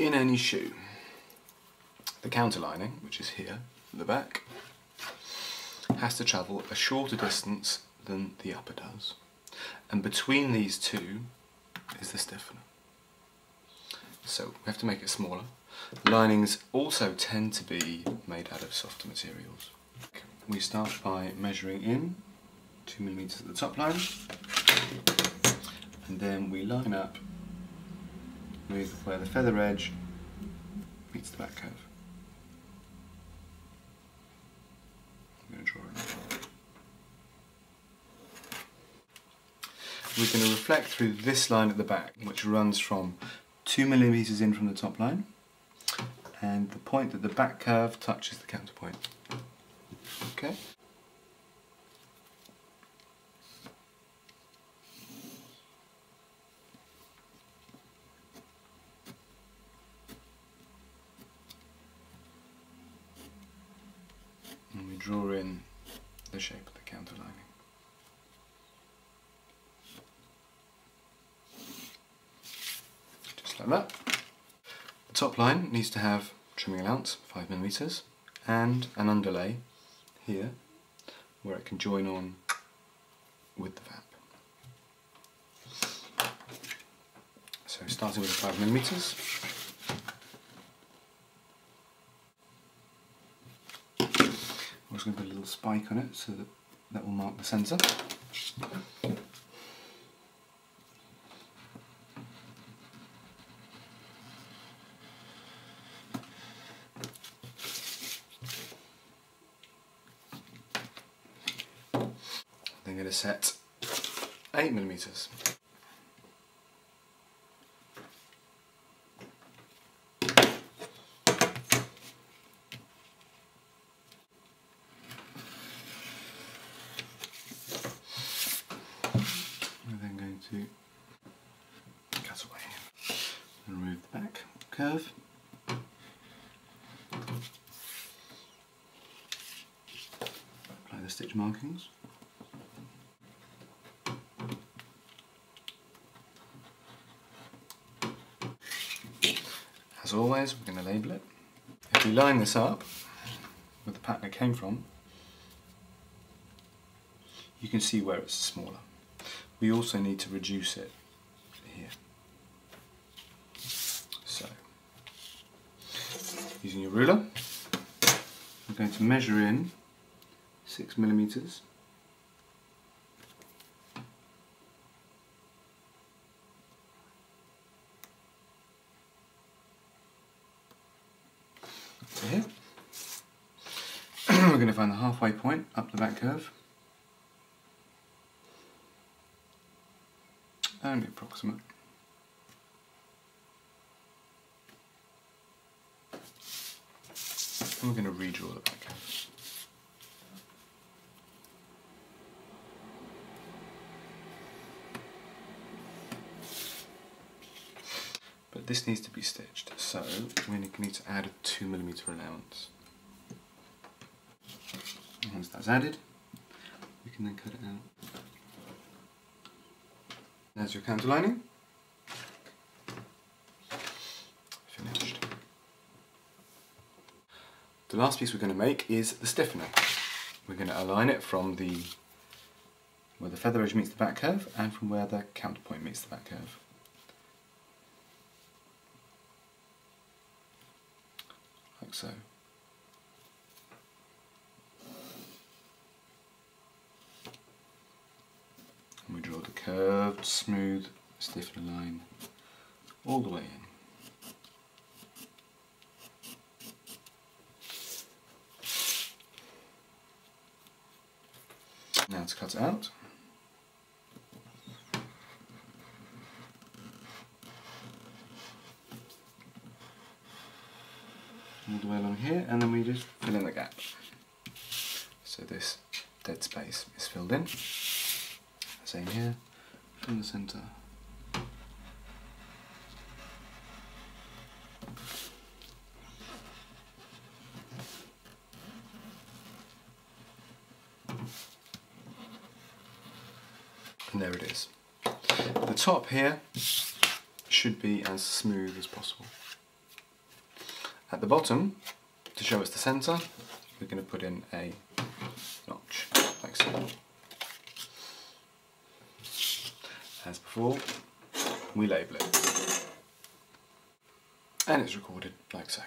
in any shoe, the counter lining, which is here at the back, has to travel a shorter distance than the upper does, and between these two is the stiffener. So we have to make it smaller. Linings also tend to be made out of softer materials. We start by measuring in 2 mm at the top line, and then we line up with where the feather edge meets the back curve. I'm going to draw it. We're going to reflect through this line at the back, which runs from 2 mm in from the top line, and the point that the back curve touches the counterpoint. Okay? And we draw in the shape of the counter lining. Just like that. The top line needs to have trimming allowance, 5 mm, and an underlay here where it can join on with the VAP. So starting with the 5 mm. I'm just going to put a little spike on it so that will mark the centre. Then going to set 8 mm. To cut away and remove the back curve. Apply the stitch markings. As always, we're going to label it. If we line this up with the pattern it came from, you can see where it's smaller. We also need to reduce it here. So, using your ruler, we're going to measure in 6 mm. To here. We're going to find the halfway point up the back curve. Only approximate. And we're going to redraw the back curve. But this needs to be stitched, so we need to add a 2 mm allowance. And once that's added, we can then cut it out. There's your counter lining. Finished. The last piece we're going to make is the stiffener. We're going to align it from where the feather edge meets the back curve and from where the counterpoint meets the back curve. Like so. And we draw the curved, smooth stiffener line all the way in. Now to cut it out. All the way along here, and then we just fill in the gap. So this dead space is filled in. Same here, from the centre. And there it is. The top here should be as smooth as possible. At the bottom, to show us the centre, we're going to put in a notch, like so. As before, we label it. And it's recorded like so.